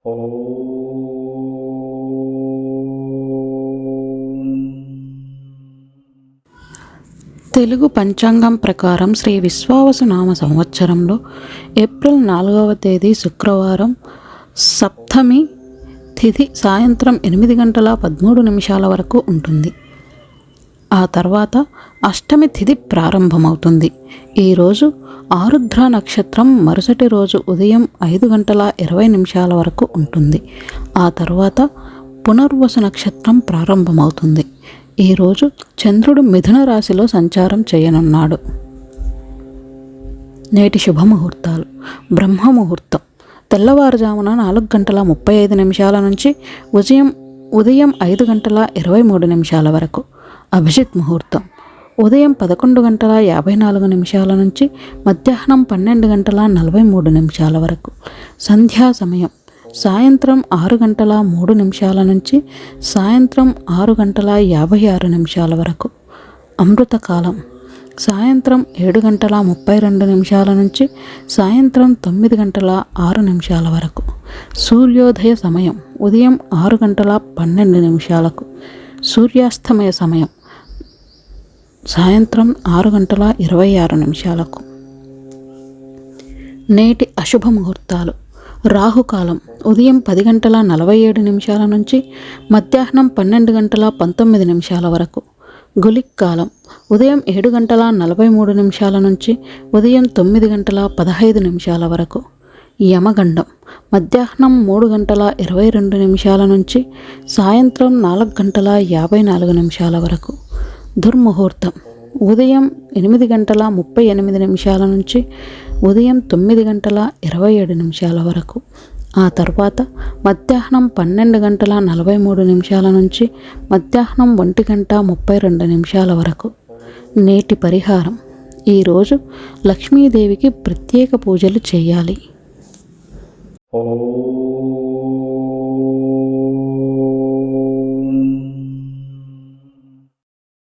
తెలుగు పంచాంగం ప్రకారం శ్రీ విశ్వావసు నామ సంవత్సరంలో ఏప్రిల్ 4వ తేదీ శుక్రవారం సప్తమి తిథి సాయంత్రం 8:13 వరకు ఉంటుంది. ఆ తర్వాత అష్టమి తిథి ప్రారంభమవుతుంది. ఈరోజు ఆరుద్ర నక్షత్రం మరుసటి రోజు ఉదయం 5:20 వరకు ఉంటుంది. ఆ తర్వాత పునర్వసు నక్షత్రం ప్రారంభమవుతుంది. ఈరోజు చంద్రుడు మిథున రాశిలో సంచారం చేయనున్నాడు. నేటి శుభముహూర్తాలు: బ్రహ్మముహూర్తం తెల్లవారుజామున 4:35 నుంచి ఉదయం 5:23 వరకు. అభిజిత్ ముహూర్తం ఉదయం 11:54 నుంచి మధ్యాహ్నం 12:43 వరకు. సంధ్యా సమయం సాయంత్రం 6:03 నుంచి సాయంత్రం 6:56 వరకు. అమృతకాలం సాయంత్రం 7:32 నుంచి సాయంత్రం 9:06 వరకు. సూర్యోదయ సమయం ఉదయం 6:12. సూర్యాస్తమయ సమయం సాయంత్రం 6:26. నేటి అశుభ ముహూర్తాలు: రాహుకాలం ఉదయం 10:47 నుంచి మధ్యాహ్నం 12:19 వరకు. గుళిక్ కాలం ఉదయం 7:43 నుంచి ఉదయం 9:15 వరకు. యమగండం మధ్యాహ్నం 3:22 నుంచి సాయంత్రం 4:54 వరకు. దుర్ముహూర్తం ఉదయం 8:38 నుంచి ఉదయం 9:27 వరకు. ఆ తర్వాత మధ్యాహ్నం 12:43 నుంచి మధ్యాహ్నం 1:32 వరకు. నేటి పరిహారం: ఈరోజు లక్ష్మీదేవికి ప్రత్యేక పూజలు చేయాలి.